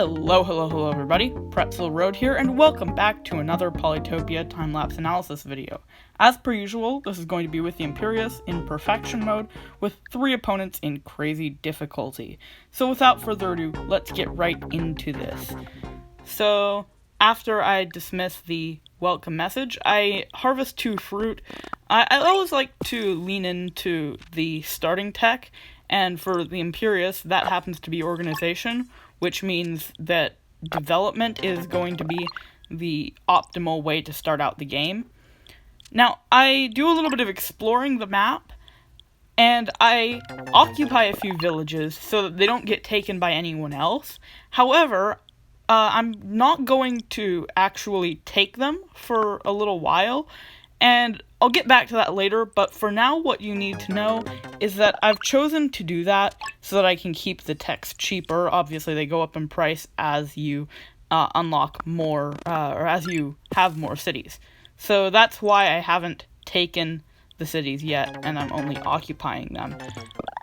Hello everybody, Pretzel Road here, and welcome back to another Polytopia time-lapse analysis video. As per usual, this is going to be with the Imperius in perfection mode, with 3 opponents in crazy difficulty. So without further ado, let's get right into this. So, after I dismiss the welcome message, I harvest 2 fruit. I always like to lean into the starting tech, and for the Imperius, that happens to be organization, which means that development is going to be the optimal way to start out the game. Now, I do a little bit of exploring the map, and I occupy a few villages so that they don't get taken by anyone else. However, I'm not going to actually take them for a little while, and I'll get back to that later, but for now what you need to know is that I've chosen to do that so that I can keep the techs cheaper. Obviously they go up in price as you unlock more, or as you have more cities. So that's why I haven't taken the cities yet, and I'm only occupying them.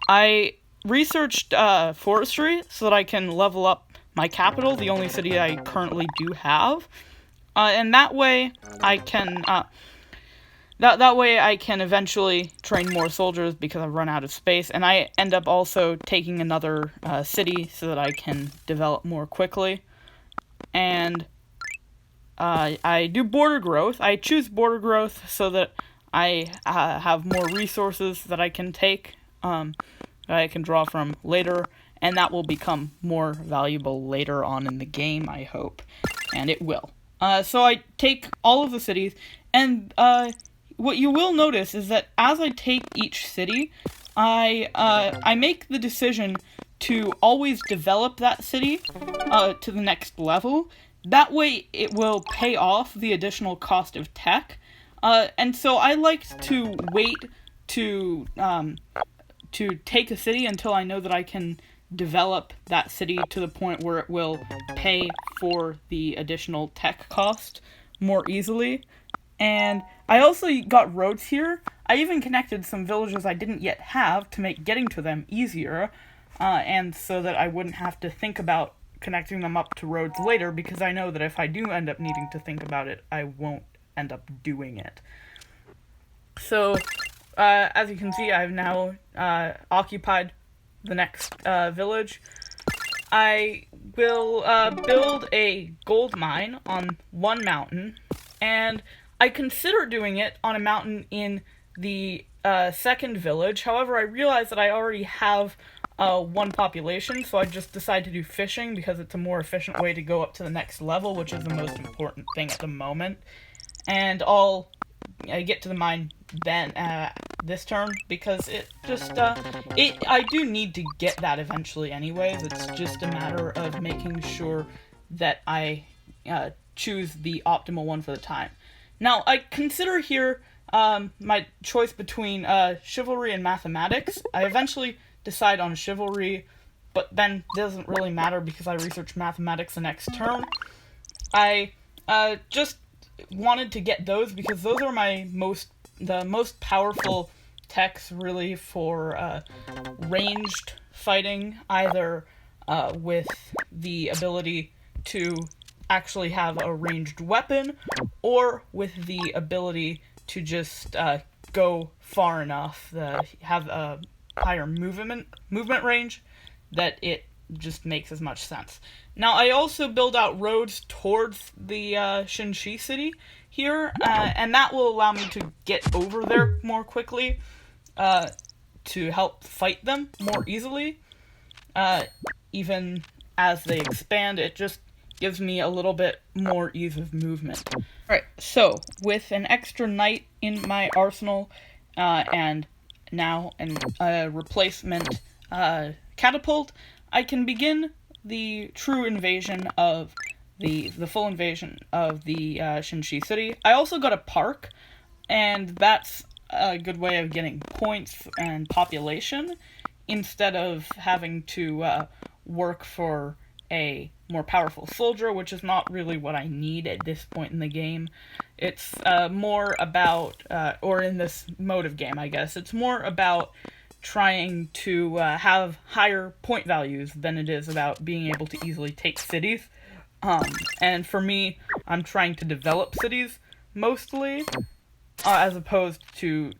I researched forestry so that I can level up my capital, the only city I currently do have, and that way I can That way I can eventually train more soldiers because I've run out of space, and I end up also taking another city so that I can develop more quickly. And I do border growth. I choose border growth so that I have more resources that I can take, that I can draw from later, and that will become more valuable later on in the game, I hope. And it will. So I take all of the cities, and what you will notice is that as I take each city, I make the decision to always develop that city to the next level. That way it will pay off the additional cost of tech. And so I like to wait to take a city until I know that I can develop that city to the point where it will pay for the additional tech cost more easily. And I also got roads here. I even connected some villages I didn't yet have to make getting to them easier, and so that I wouldn't have to think about connecting them up to roads later, because I know that if I do end up needing to think about it, I won't end up doing it. So, as you can see, I've now occupied the next village. I will build a gold mine on one mountain, and I consider doing it on a mountain in the second village. However, I realize that I already have 1 population, so I just decide to do fishing because it's a more efficient way to go up to the next level, which is the most important thing at the moment. And I'll get to the mine then this turn, because it just I do need to get that eventually anyways. It's just a matter of making sure that I choose the optimal one for the time. Now, I consider here my choice between chivalry and mathematics. I eventually decide on chivalry, but then it doesn't really matter because I research mathematics the next turn. I just wanted to get those because those are the most powerful techs really for ranged fighting, either with the ability to actually have a ranged weapon, or with the ability to just go far enough, have a higher movement range, that it just makes as much sense. Now, I also build out roads towards the Xin-xi city here, and that will allow me to get over there more quickly, to help fight them more easily. Even as they expand, it just gives me a little bit more ease of movement. Alright, so with an extra knight in my arsenal, and now a replacement catapult, I can begin the true invasion of the full invasion of the Xin-xi city. I also got a park, and that's a good way of getting points and population, instead of having to work for a more powerful soldier, which is not really what I need at this point in the game. It's more about, or in this mode of game, I guess, it's more about trying to have higher point values than it is about being able to easily take cities. And for me, I'm trying to develop cities mostly, as opposed to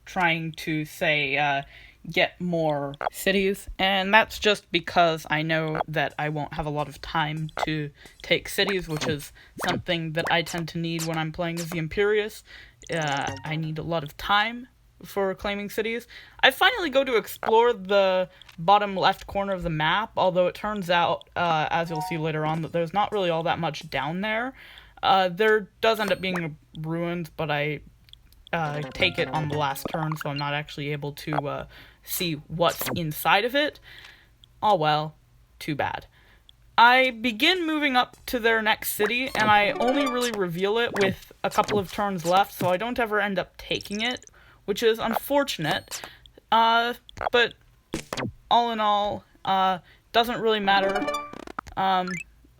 trying to, say, get more cities. And that's just because I know that I won't have a lot of time to take cities, which is something that I tend to need when I'm playing as the Imperius. I need a lot of time for claiming cities. I finally go to explore the bottom left corner of the map, although it turns out, as you'll see later on, that there's not really all that much down there. There does end up being ruins, but I take it on the last turn, so I'm not actually able to see what's inside of it. Oh well, too bad. I begin moving up to their next city, and I only really reveal it with a couple of turns left, so I don't ever end up taking it, which is unfortunate. But all in all, doesn't really matter.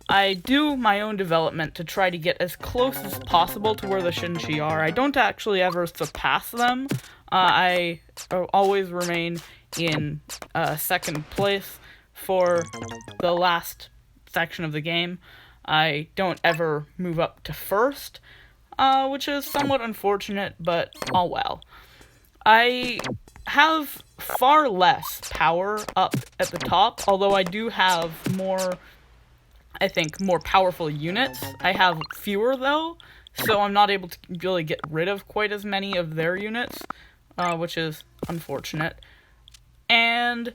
I do my own development to try to get as close as possible to where the Xin-xi are. I don't actually ever surpass them. I always remain in second place for the last section of the game. I don't ever move up to first, which is somewhat unfortunate, but all well. I have far less power up at the top, although I do have more powerful units. I have fewer, though, so I'm not able to really get rid of quite as many of their units, which is unfortunate. And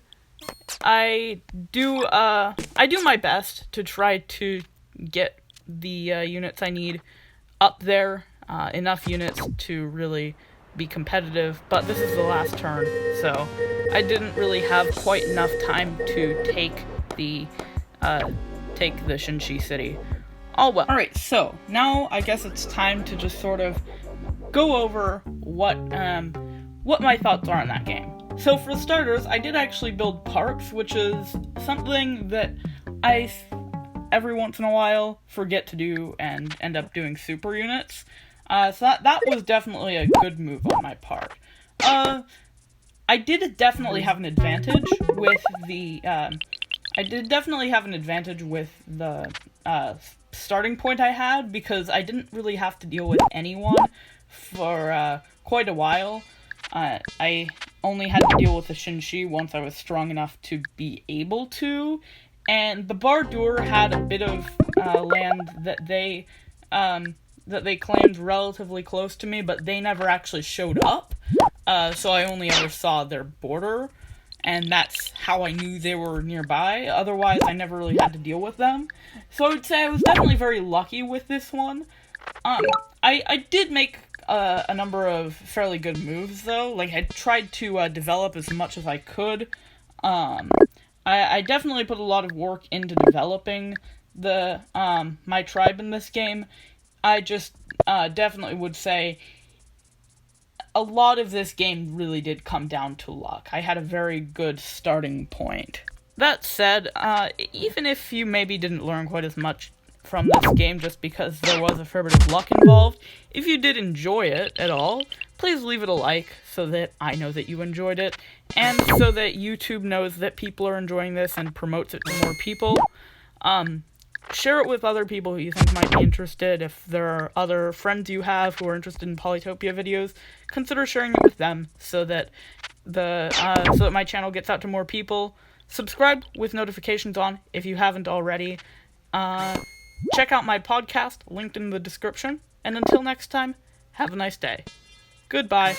I do my best to try to get the units I need up there, enough units to really be competitive, but this is the last turn, so I didn't really have quite enough time to take the Xin-xi city. Oh well. Alright, so now I guess it's time to just sort of go over what my thoughts are on that game. So for starters, I did actually build parks, which is something that I every once in a while forget to do and end up doing super units. So that was definitely a good move on my part. I did definitely have an advantage with the starting point I had, because I didn't really have to deal with anyone for quite a while. I only had to deal with the Xin-xi once I was strong enough to be able to, and the Bardur had a bit of land that they claimed relatively close to me, but they never actually showed up, so I only ever saw their border, and that's how I knew they were nearby. Otherwise, I never really had to deal with them. So I would say I was definitely very lucky with this one. I did make a number of fairly good moves, though. Like, I tried to develop as much as I could. I definitely put a lot of work into developing my tribe in this game. I just definitely would say a lot of this game really did come down to luck. I had a very good starting point. That said, even if you maybe didn't learn quite as much from this game just because there was a fair bit of luck involved, if you did enjoy it at all, please leave it a like so that I know that you enjoyed it, and so that YouTube knows that people are enjoying this and promotes it to more people. Share it with other people who you think might be interested. If there are other friends you have who are interested in Polytopia videos, consider sharing it with them so that my channel gets out to more people. Subscribe with notifications on if you haven't already. Check out my podcast, linked in the description. And until next time, have a nice day. Goodbye.